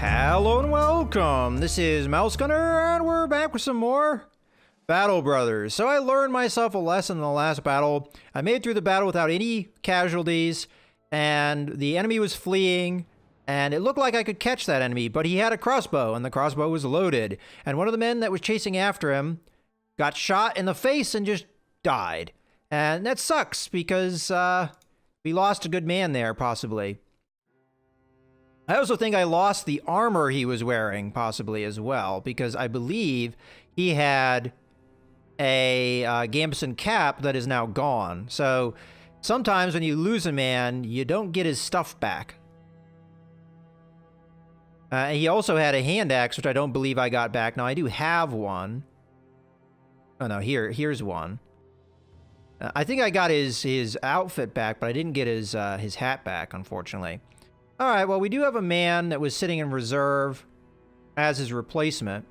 Hello and welcome. This is Mouse Gunner, and we're back with some more Battle Brothers. So I learned myself a lesson in the last battle. I made it through the battle without any casualties, and the enemy was fleeing, and it looked like I could catch that enemy, but he had a crossbow, and the crossbow was loaded. And one of the men that was chasing after him got shot in the face and just died. And that sucks, because we lost a good man there, possibly. I also think I lost the armor he was wearing, possibly, as well, because I believe he had a gambeson cap that is now gone. So sometimes when you lose a man, you don't get his stuff back. He also had a hand axe, which I don't believe I got back. Now, I do have one. Oh, no, here's one. I think I got his outfit back, but I didn't get his hat back, unfortunately. All right, well, we do have a man that was sitting in reserve as his replacement.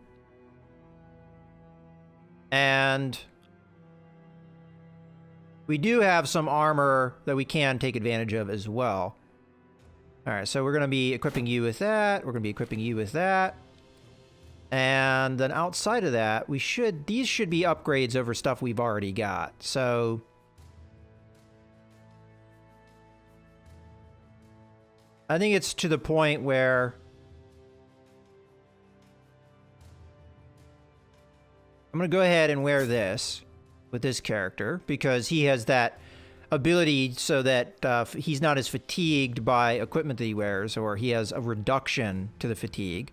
And we do have some armor that we can take advantage of as well. All right, so we're going to be equipping you with that. We're going to be equipping you with that. And then outside of that, these should be upgrades over stuff we've already got. So I think it's to the point where I'm going to go ahead and wear this with this character because he has that ability so that he's not as fatigued by equipment that he wears, or he has a reduction to the fatigue.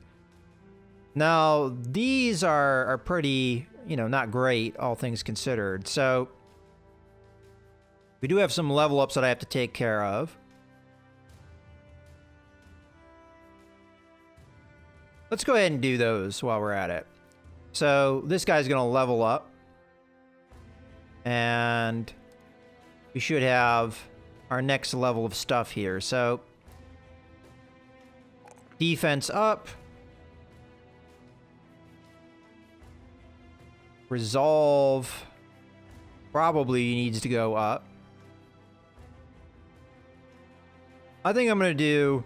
Now, these are pretty, not great, all things considered. So we do have some level ups that I have to take care of. Let's go ahead and do those while we're at it. So this guy's going to level up. And we should have our next level of stuff here. So defense up. Resolve probably needs to go up. I think I'm going to do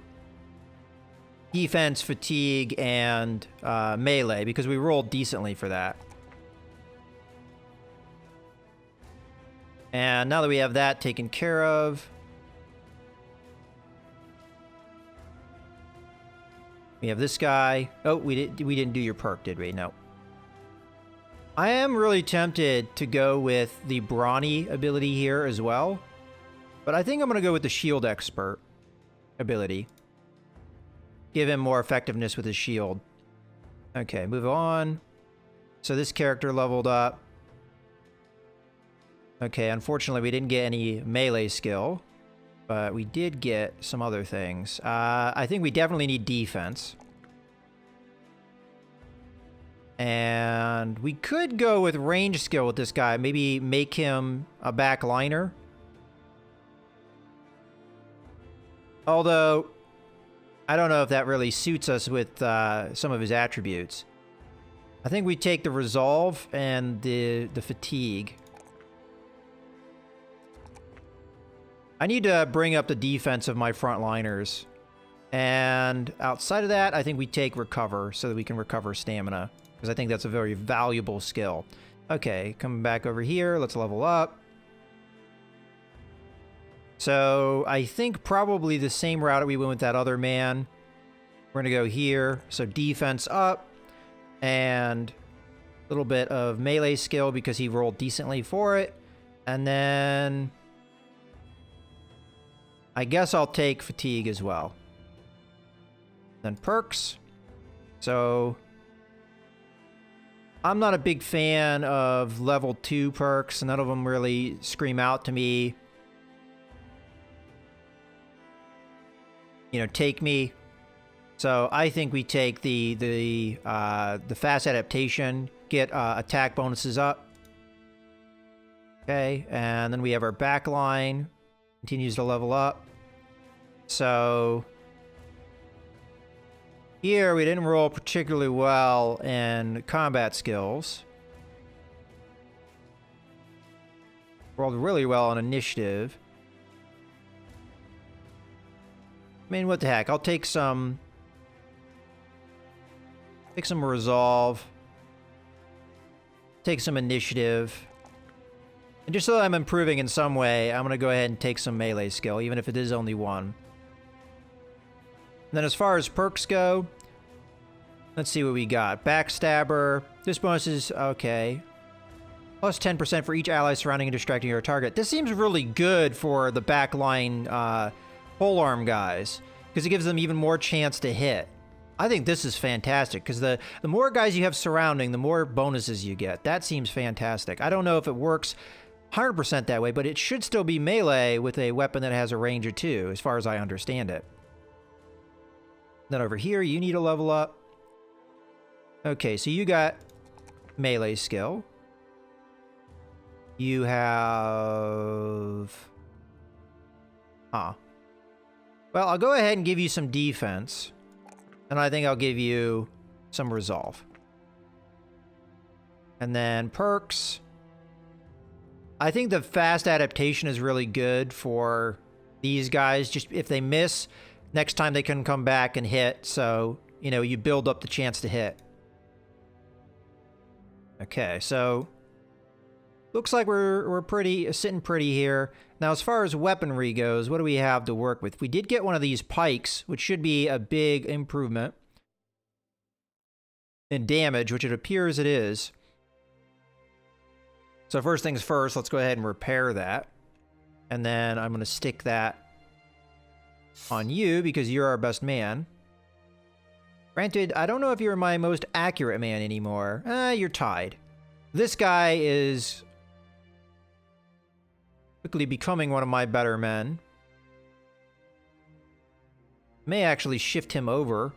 defense, fatigue, and melee, because we rolled decently for that. And now that we have that taken care of, we have this guy. Oh, we didn't do your perk, did we? No. I am really tempted to go with the brawny ability here as well, but I think I'm going to go with the shield expert ability. Give him more effectiveness with his shield. Okay, move on. So this character leveled up. Okay, unfortunately we didn't get any melee skill, but we did get some other things. I think we definitely need defense. And we could go with range skill with this guy. Maybe make him a backliner. Although I don't know if that really suits us with some of his attributes. I think we take the resolve and the fatigue. I need to bring up the defense of my frontliners. And outside of that, I think we take recover so that we can recover stamina, because I think that's a very valuable skill. Okay, coming back over here, let's level up. So I think probably the same route we went with that other man. We're going to go here. So defense up and a little bit of melee skill because he rolled decently for it. And then I guess I'll take fatigue as well. Then perks. So I'm not a big fan of level 2 perks. None of them really scream out to me. Take me. So I think we take the fast adaptation, get attack bonuses up. Okay, and then we have our back line, continues to level up. So here we didn't roll particularly well in combat skills. Rolled really well on initiative. I mean, what the heck? I'll take some Take some resolve. Take some initiative. And just so I'm improving in some way, I'm going to go ahead and take some melee skill, even if it is only one. And then as far as perks go, let's see what we got. Backstabber. This bonus is okay. Plus 10% for each ally surrounding and distracting your target. This seems really good for the backline polearm guys, because it gives them even more chance to hit. I think this is fantastic, because the more guys you have surrounding, the more bonuses you get. That seems fantastic. I don't know if it works 100% that way, but it should still be melee with a weapon that has a range of 2, as far as I understand it. Then over here, you need to level up. Okay, so you got melee skill. You have... Well, I'll go ahead and give you some defense. And I think I'll give you some resolve. And then perks. I think the fast adaptation is really good for these guys. Just if they miss, next time they can come back and hit. So, you know, you build up the chance to hit. Okay, so looks like we're sitting pretty here. Now, as far as weaponry goes, what do we have to work with? We did get one of these pikes, which should be a big improvement in damage, which it appears it is. So first things first, let's go ahead and repair that. And then I'm going to stick that on you because you're our best man. Granted, I don't know if you're my most accurate man anymore. You're tied. This guy is quickly becoming one of my better men. May actually shift him over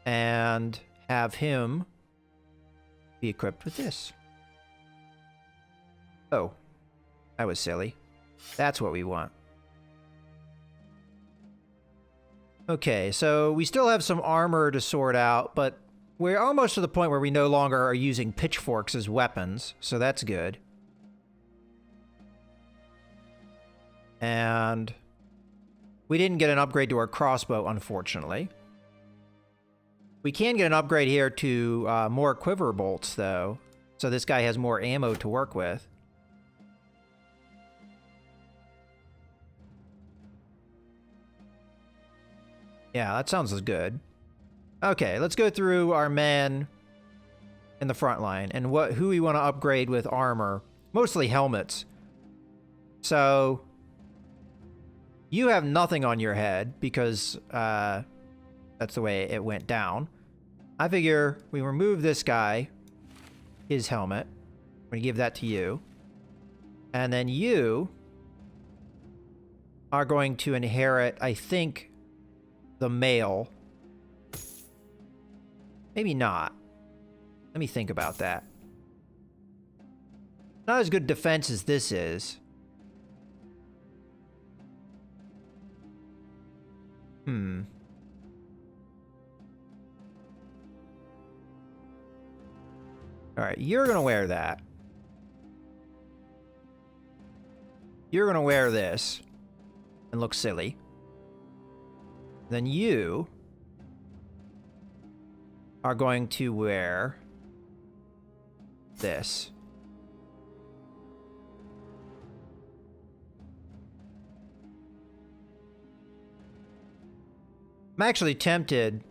and have him be equipped with this. Oh, that was silly. That's what we want. Okay, so we still have some armor to sort out, but we're almost to the point where we no longer are using pitchforks as weapons, so that's good. And we didn't get an upgrade to our crossbow, unfortunately. We can get an upgrade here to more quiver bolts, though, so this guy has more ammo to work with. Yeah, that sounds good. Okay, let's go through our men in the front line and who we want to upgrade with armor. Mostly helmets. So you have nothing on your head because that's the way it went down. I figure we remove this guy, his helmet. I'm going to give that to you. And then you are going to inherit, I think, the mail. Maybe not. Let me think about that. Not as good defense as this is. Alright, you're gonna wear that. You're gonna wear this and look silly. Then you are going to wear this. I'm actually tempted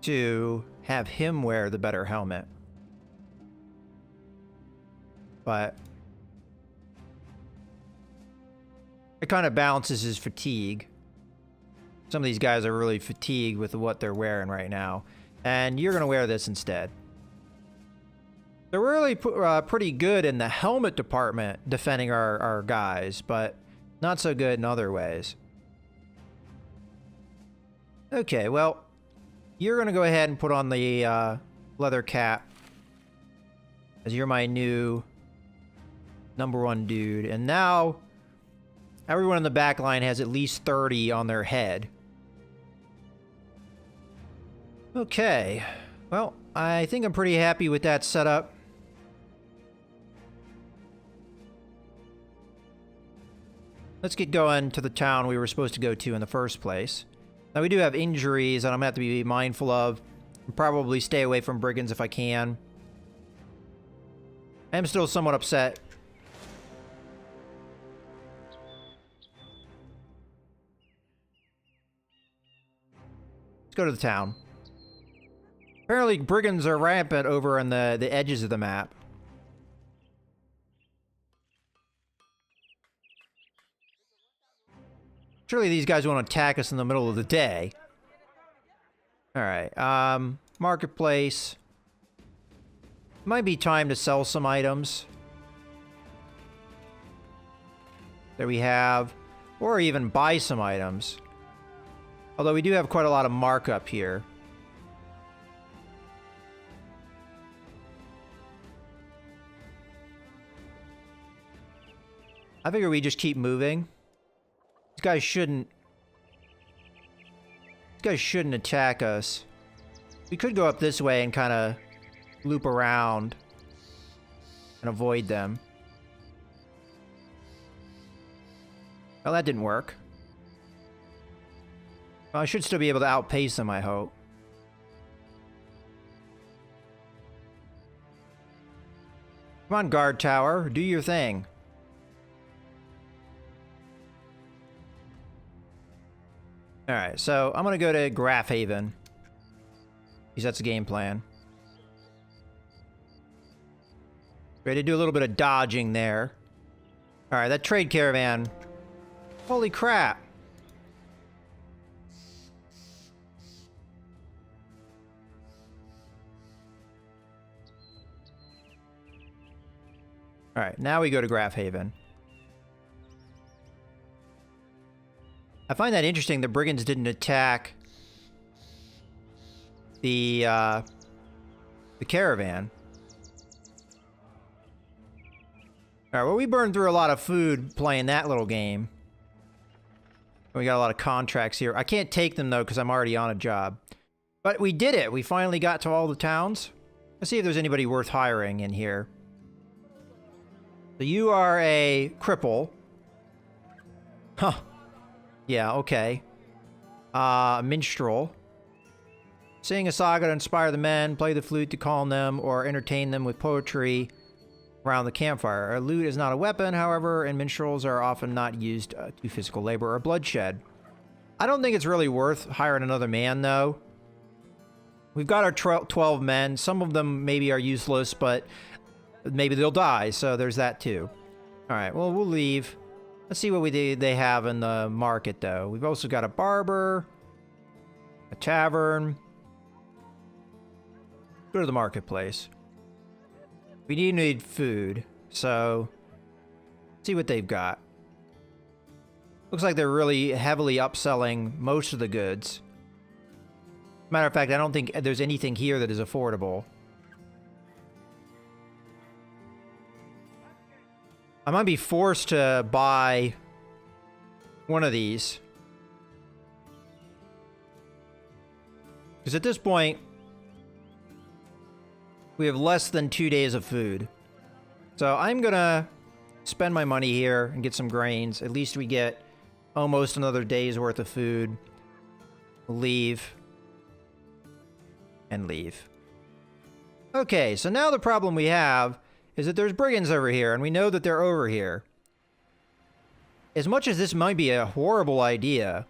to have him wear the better helmet. But it kind of balances his fatigue. Some of these guys are really fatigued with what they're wearing right now. And you're going to wear this instead. They're really pretty good in the helmet department defending our guys, but not so good in other ways. Okay, well, you're going to go ahead and put on the leather cap, as you're my new #1 dude. And now everyone in the back line has at least 30 on their head. Okay, well, I think I'm pretty happy with that setup. Let's get going to the town we were supposed to go to in the first place. Now, we do have injuries that I'm going to have to be mindful of. Probably stay away from brigands if I can. I am still somewhat upset. Let's go to the town. Apparently brigands are rampant over on the edges of the map. Surely these guys won't attack us in the middle of the day. Alright, marketplace. Might be time to sell some items. There we have. Or even buy some items. Although we do have quite a lot of markup here. I figure we just keep moving. These guys shouldn't attack us. We could go up this way and kind of loop around and avoid them. Well, that didn't work. Well, I should still be able to outpace them, I hope. Come on, guard tower, do your thing. Alright, so I'm gonna go to Graph Haven. Because that's the game plan. Ready to do a little bit of dodging there. Alright, that trade caravan. Holy crap. Alright, now we go to Graph Haven. I find that interesting the brigands didn't attack the caravan. Alright, well, we burned through a lot of food playing that little game. We got a lot of contracts here. I can't take them, though, because I'm already on a job. But we did it! We finally got to all the towns. Let's see if there's anybody worth hiring in here. So you are a cripple. Huh. Yeah, okay. Minstrel. Sing a saga to inspire the men, play the flute to calm them, or entertain them with poetry around the campfire. A lute is not a weapon, however, and minstrels are often not used to physical labor or bloodshed. I don't think it's really worth hiring another man, though. We've got our 12 men. Some of them maybe are useless, but maybe they'll die, so there's that too. Alright, well, we'll leave. Let's see what they have in the market, though. We've also got a barber, a tavern. Go to the marketplace. We need food, so let's see what they've got. Looks like they're really heavily upselling most of the goods. Matter of fact, I don't think there's anything here that is affordable. I might be forced to buy one of these. Because at this point, we have less than 2 days of food. So I'm gonna spend my money here and get some grains. At least we get almost another day's worth of food. Leave. And leave. Okay, so now the problem we have is that there's brigands over here, and we know that they're over here. As much as this might be a horrible idea,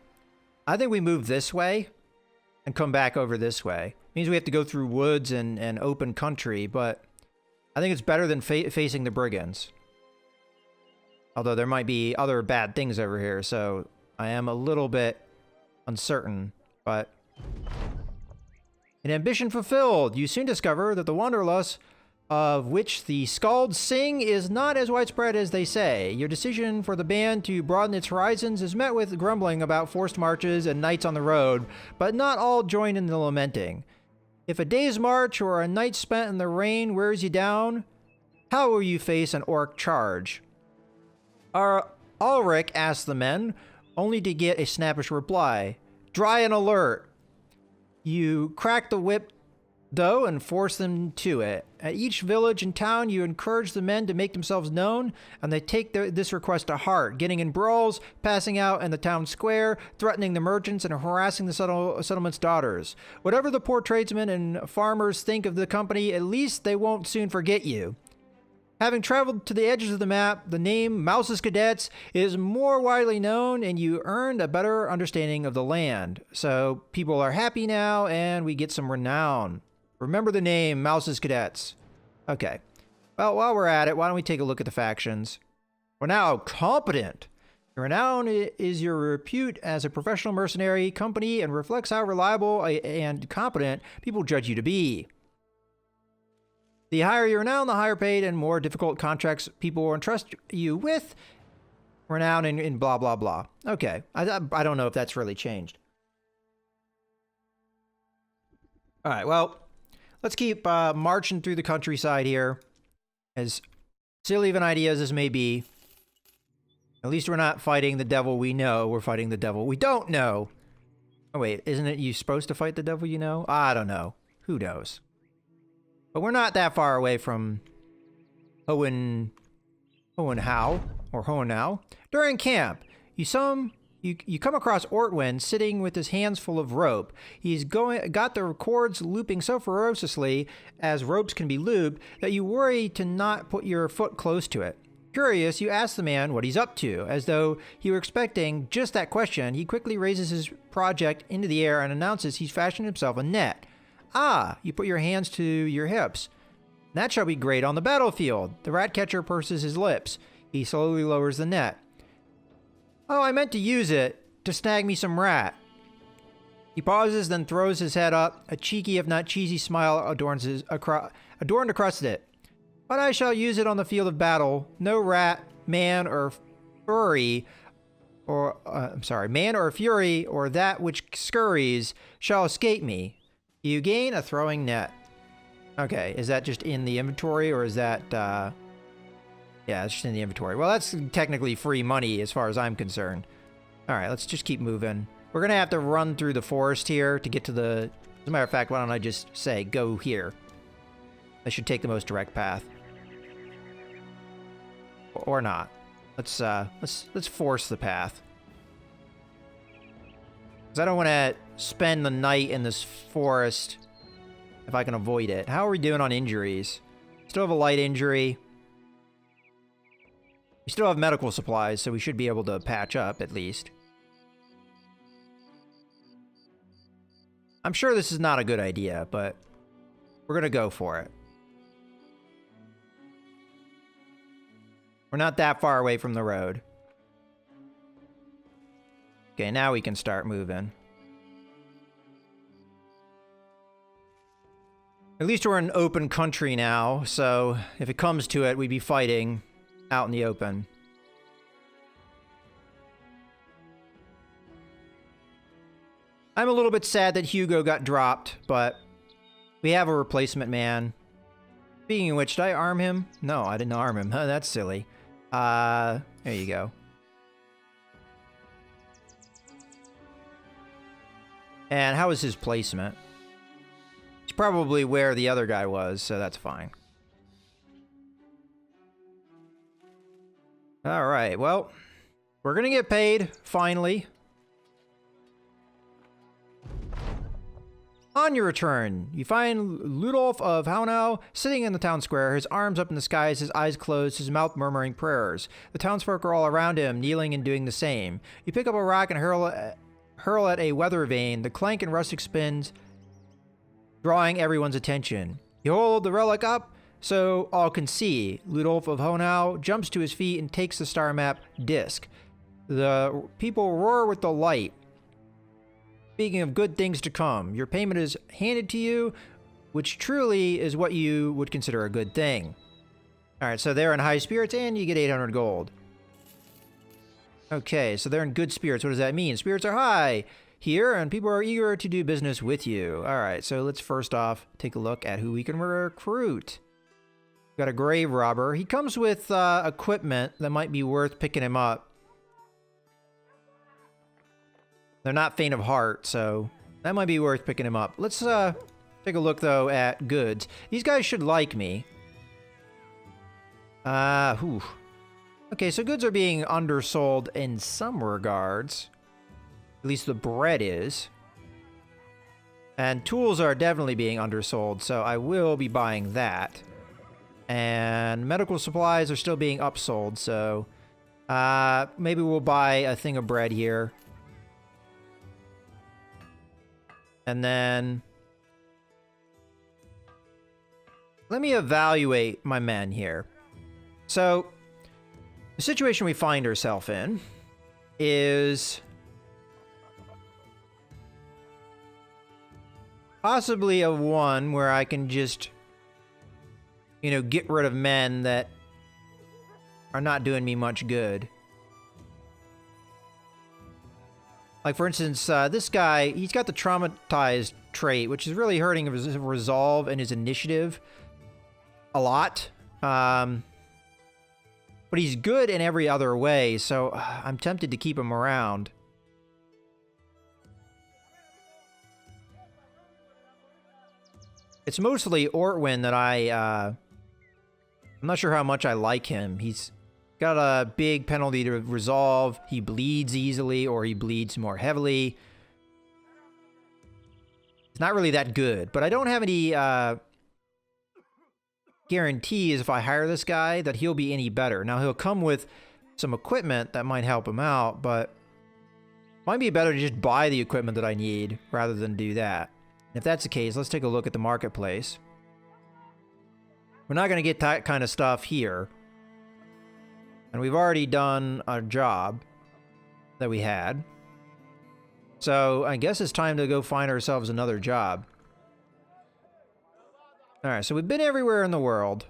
I think we move this way and come back over this way. It means we have to go through woods and open country, but I think it's better than facing the brigands. Although there might be other bad things over here, so I am a little bit uncertain, but... An ambition fulfilled! You soon discover that the wanderlust of which the skalds sing is not as widespread as they say. Your decision for the band to broaden its horizons is met with grumbling about forced marches and nights on the road, but not all join in the lamenting. If a day's march or a night spent in the rain wears you down, how will you face an orc charge? Ulrich asked the men, only to get a snappish reply. Dry and alert. You crack the whip though, and force them to it. At each village and town, you encourage the men to make themselves known, and they take this request to heart, getting in brawls, passing out in the town square, threatening the merchants, and harassing the settlement's daughters. Whatever the poor tradesmen and farmers think of the company, at least they won't soon forget you. Having traveled to the edges of the map, the name Mouse's Cadets is more widely known, and you earned a better understanding of the land. So people are happy now, and we get some renown. Remember the name Mouse's Cadets. Okay. Well, while we're at it, why don't we take a look at the factions? We're now competent. Your renown is your repute as a professional mercenary company and reflects how reliable and competent people judge you to be. The higher your renown, the higher paid and more difficult contracts people will entrust you with. Renown and blah, blah, blah. Okay. I don't know if that's really changed. All right, well, let's keep marching through the countryside here. As silly of an idea as this may be, at least we're not fighting the devil we know. We're fighting the devil we don't know. Oh, wait, isn't it you supposed to fight the devil you know? I don't know. Who knows? But we're not that far away from Hohenhau. During camp, you come across Ortwin sitting with his hands full of rope. He's got the cords looping so ferociously, as ropes can be looped, that you worry to not put your foot close to it. Curious, you ask the man what he's up to. As though he were expecting just that question, he quickly raises his project into the air and announces he's fashioned himself a net. Ah, you put your hands to your hips. That shall be great on the battlefield. The Ratcatcher purses his lips. He slowly lowers the net. Oh, I meant to use it to snag me some rat. He pauses, then throws his head up. A cheeky, if not cheesy, smile adorned across it. But I shall use it on the field of battle. No rat, man, or fury, man or fury, or that which scurries, shall escape me. You gain a throwing net. Okay, is that just in the inventory, or is that, yeah, it's just in the inventory. Well, that's technically free money as far as I'm concerned. All right, let's just keep moving. We're gonna have to run through the forest here to get to the, as a matter of fact, why don't I just say, go here? I should take the most direct path. Or not. Let's force the path. Because I don't want to spend the night in this forest if I can avoid it. How are we doing on injuries? Still have a light injury. We still have medical supplies, so we should be able to patch up at least. I'm sure this is not a good idea, but we're going to go for it. We're not that far away from the road. Okay, now we can start moving. At least we're in open country now, so if it comes to it, we'd be fighting out in the open. I'm a little bit sad that Hugo got dropped, but we have a replacement man. Speaking of which, did I arm him? No, I didn't arm him. That's silly. There you go. And how was his placement? He's probably where the other guy was, so that's fine. Alright, well, we're gonna get paid, finally. On your return, you find Ludolf of Haunau sitting in the town square, his arms up in the skies, his eyes closed, his mouth murmuring prayers. The townsfolk are all around him, kneeling and doing the same. You pick up a rock and hurl at a weather vane, the clank and rustic spins, drawing everyone's attention. You hold the relic up so all can see. Ludolf of Haunau jumps to his feet and takes the star map disc. The people roar with delight. Speaking of good things to come, your payment is handed to you, which truly is what you would consider a good thing. Alright, so they're in high spirits and you get 800 gold. Okay, so they're in good spirits. What does that mean? Spirits are high here and people are eager to do business with you. Alright, so let's first off take a look at who we can recruit. Got a grave robber. He comes with equipment that might be worth picking him up. They're not faint of heart, so that might be worth picking him up. Let's Take a look, though, at goods. These guys should like me. Whew. Okay, so goods are being undersold in some regards. At least the bread is. And tools are definitely being undersold, so I will be buying that. And medical supplies are still being upsold, so maybe we'll buy a thing of bread here. And then let me evaluate my men here. So the situation we find ourselves in is possibly a one where I can just, you know, get rid of men that are not doing me much good. Like, for instance, this guy, he's got the traumatized trait, which is really hurting his resolve and his initiative a lot. But he's good in every other way, so I'm tempted to keep him around. It's mostly Ortwin that I'm not sure how much I like him. He's got a big penalty to resolve. He bleeds easily, or he bleeds more heavily. It's not really that good, but I don't have any guarantees if I hire this guy that he'll be any better. Now, he'll come with some equipment that might help him out, but it might be better to just buy the equipment that I need rather than do that. If that's the case, let's take a look at the marketplace. We're not going to get that kind of stuff here. And we've already done a job that we had. So I guess it's time to go find ourselves another job. Alright, so we've been everywhere in the world.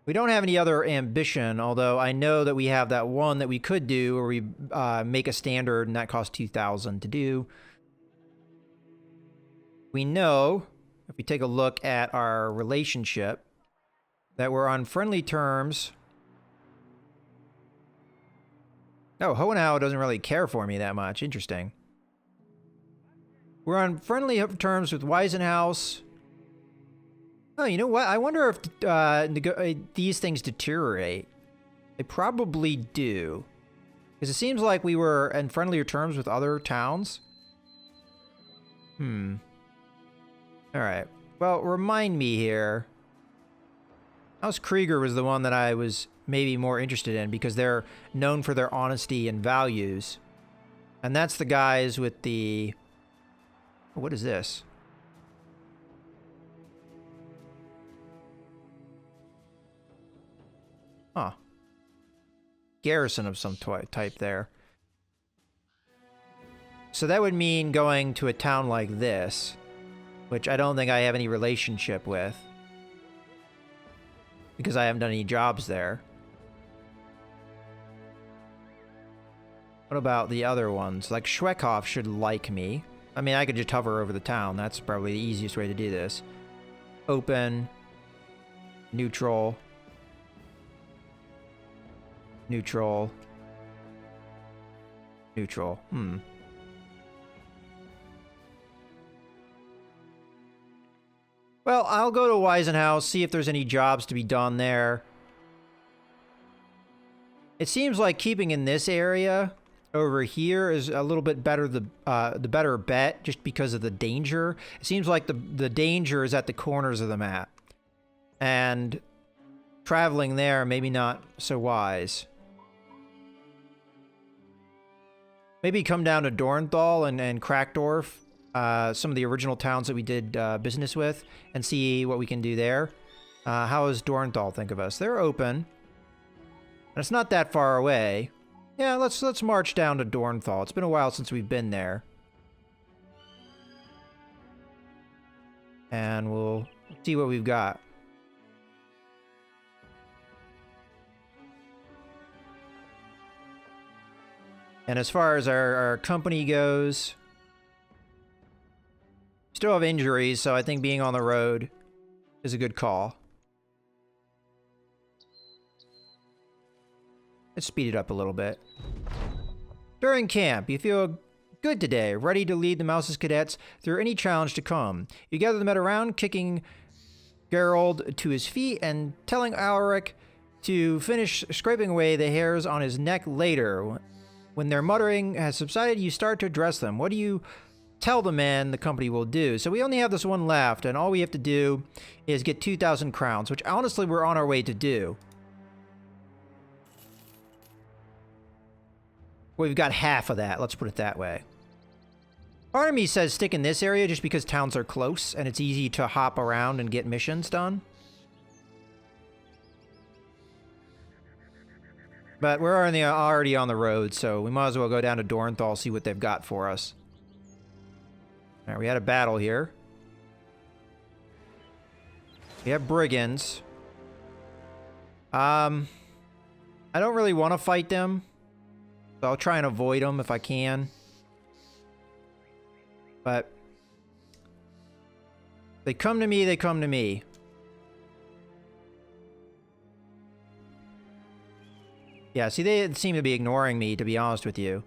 We don't have any other ambition, although I know that we have that one that we could do where we make a standard and that costs 2,000 to do. We know, if we take a look at our relationship, that we're on friendly terms. Oh, Hohenhau doesn't really care for me that much. Interesting. We're on friendly terms with Weisenhaus. Oh, you know what? I wonder if these things deteriorate. They probably do. Because it seems like we were in friendlier terms with other towns. Alright. Well, remind me here. House Krieger was the one that I was maybe more interested in because they're known for their honesty and values. And that's the guys with the... What is this? Huh. Garrison of some type there. So that would mean going to a town like this, which I don't think I have any relationship with, because I haven't done any jobs there. What about the other ones? Like Schweckhoff should like me. I mean, I could just hover over the town. That's probably the easiest way to do this. Open. Neutral. Neutral. Neutral. Well, I'll go to Weisenhaus, see if there's any jobs to be done there. It seems like keeping in this area over here is a little bit better, the better bet, just because of the danger. It seems like the danger is at the corners of the map. And traveling there, maybe not so wise. Maybe come down to Dornthal and Krackdorf, some of the original towns that we did business with, and see what we can do there. How does Dornthal think of us? They're open. And it's not that far away. Yeah, let's march down to Dornthal. It's been a while since we've been there. And we'll see what we've got. And as far as our company goes, still have injuries, so I think being on the road is a good call. Let's speed it up a little bit. During camp, you feel good today, ready to lead the Mouse's cadets through any challenge to come. You gather the men around, kicking Gerald to his feet and telling Alaric to finish scraping away the hairs on his neck later. When their muttering has subsided, you start to address them. What do you tell the men the company will do? So we only have this one left, and all we have to do is get 2,000 crowns, which honestly we're on our way to do. We've got half of that, let's put it that way. Part of me says stick in this area just because towns are close and it's easy to hop around and get missions done. But we're already on the road, so we might as well go down to Dornthal, see what they've got for us. Alright, we had a battle here. We have brigands. I don't really want to fight them, so I'll try and avoid them if I can. But they come to me, they come to me. Yeah, see, they seem to be ignoring me, to be honest with you.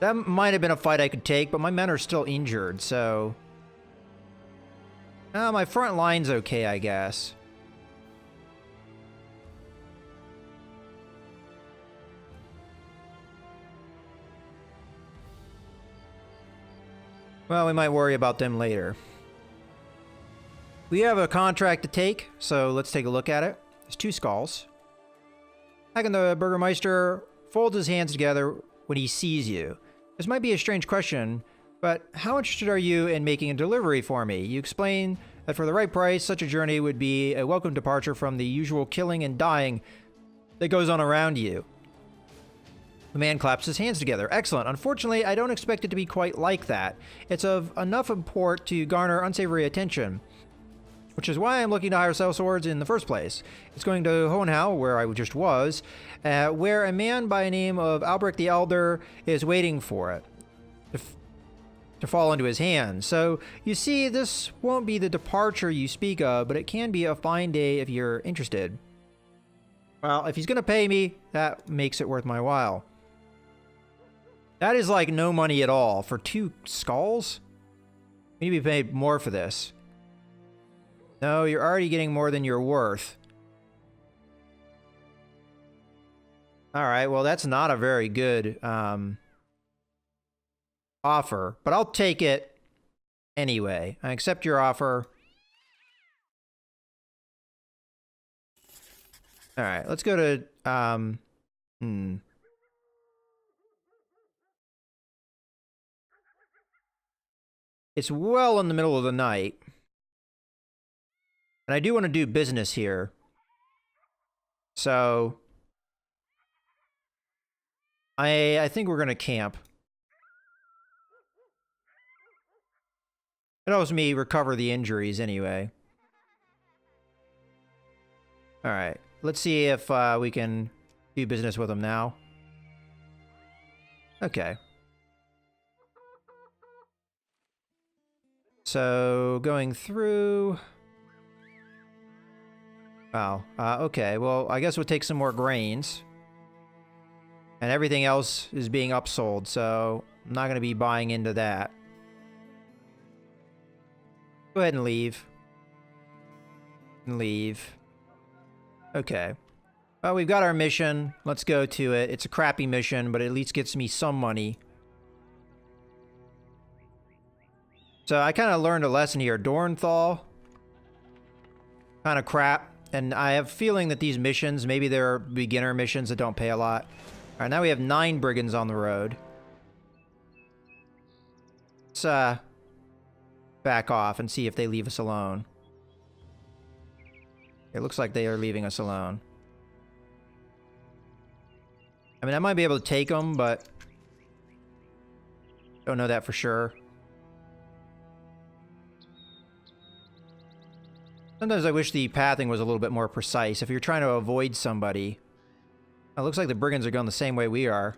That might have been a fight I could take, but my men are still injured, so... my front line's okay, I guess. Well, we might worry about them later. We have a contract to take, so let's take a look at it. There's 2 skulls. Hagen the Burgermeister folds his hands together when he sees you. This might be a strange question, but how interested are you in making a delivery for me? You explain that for the right price, such a journey would be a welcome departure from the usual killing and dying that goes on around you. The man claps his hands together. Excellent. Unfortunately, I don't expect it to be quite like that. It's of enough import to garner unsavory attention, which is why I'm looking to hire sellswords in the first place. It's going to Hohenhau, where I just was, where a man by the name of Albrecht the Elder is waiting for it to fall into his hands. So, you see, this won't be the departure you speak of, but it can be a fine day if you're interested. Well, if he's going to pay me, that makes it worth my while. That is like no money at all. For 2 skulls? We need to be paid more for this. No, you're already getting more than you're worth. Alright, well that's not a very good offer, but I'll take it anyway. I accept your offer. Alright, let's go to... It's well in the middle of the night. And I do want to do business here. So... I think we're going to camp. It helps me recover the injuries anyway. Alright, let's see if we can do business with them now. Okay. So, going through... Wow. Okay, well, I guess we'll take some more grains. And everything else is being upsold, so I'm not going to be buying into that. Go ahead and leave. And leave. Okay. Well, we've got our mission. Let's go to it. It's a crappy mission, but it at least gets me some money. So I kind of learned a lesson here. Dornthal. Kind of crap. And I have a feeling that these missions, maybe they're beginner missions that don't pay a lot. Alright, now we have 9 brigands on the road. Let's, back off and see if they leave us alone. It looks like they are leaving us alone. I mean, I might be able to take them, but... don't know that for sure. Sometimes I wish the pathing was a little bit more precise. If you're trying to avoid somebody... It looks like the brigands are going the same way we are.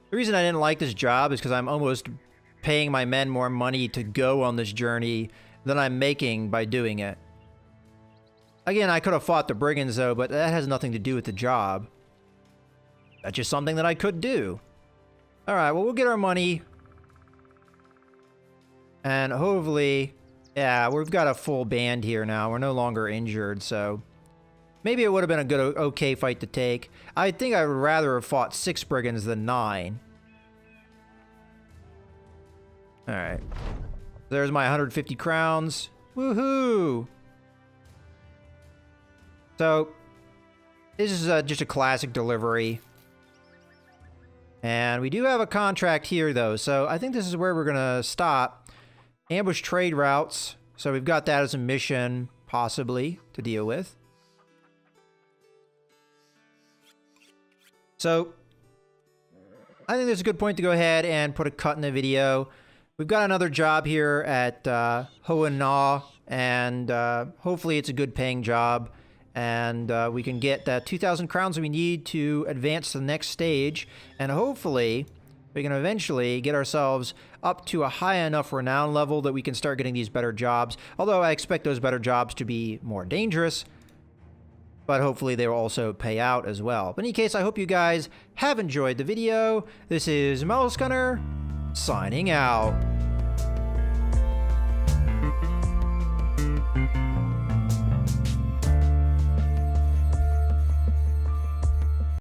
The reason I didn't like this job is because I'm almost paying my men more money to go on this journey than I'm making by doing it. Again, I could have fought the brigands, though, but that has nothing to do with the job. That's just something that I could do. Alright, well, we'll get our money. And hopefully... Yeah, we've got a full band here now. We're no longer injured, so... Maybe it would have been a good, okay fight to take. I think I would rather have fought 6 brigands than 9. Alright. There's my 150 crowns. Woohoo! So, this is just a classic delivery. And we do have a contract here, though, so I think this is where we're going to stop. Ambush trade routes. So we've got that as a mission, possibly, to deal with. So, I think this is a good point to go ahead and put a cut in the video. We've got another job here at Ho-En-Na, and hopefully it's a good paying job. And we can get the 2,000 crowns we need to advance to the next stage. And hopefully, we can eventually get ourselves up to a high enough renown level that we can start getting these better jobs. Although I expect those better jobs to be more dangerous. But hopefully they will also pay out as well. But in any case, I hope you guys have enjoyed the video. This is Mouse Gunner, signing out.